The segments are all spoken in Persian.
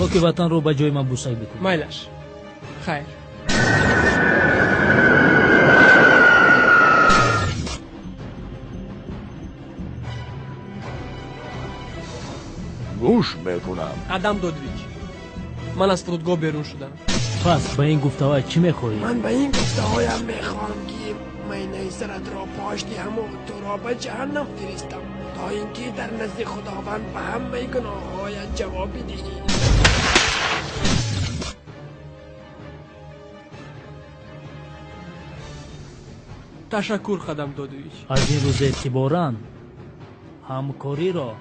خاک وطن رو به جای من بوسایی بکن. مایلش خیر. گوش میکنم. آدم دودویچ، من از فرودگاه بیرون شدم. پس به این گفته‌ها چی میخوری؟ من به این گفته هایم میخوام که مینه سرت را پاشتی همو تو را به جهنم فرستم تا اینکه در نزد خداوند به همه گناه هایت جواب دهی. تشکر خدم دودویچ. از این روز اعتباراً همکاری را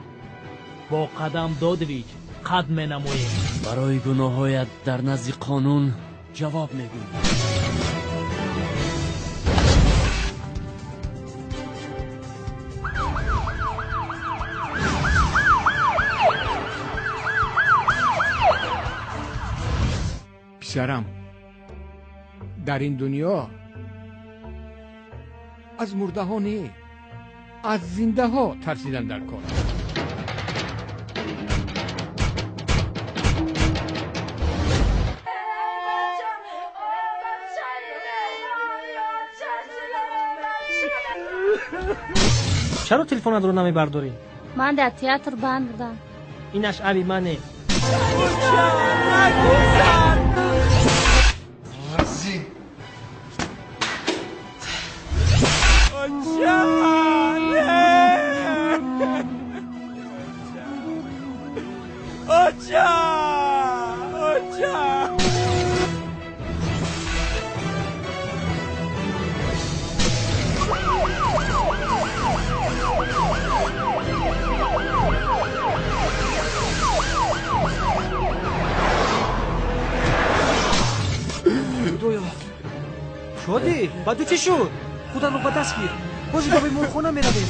با قدم دادویچ قد می نماییم. برای گناهایت در نزد قانون جواب میگویی. پسرم، در این دنیا از مرده ها نه، از زنده ها ترسیدن در کار. چرا تلفن رو نمی برداری؟ من در تئاتر بند بودم. اینش ابی منه. شدی؟ با تو چی شد؟ خدا رو با دست گیر. بازی با به مرخونه می رویم.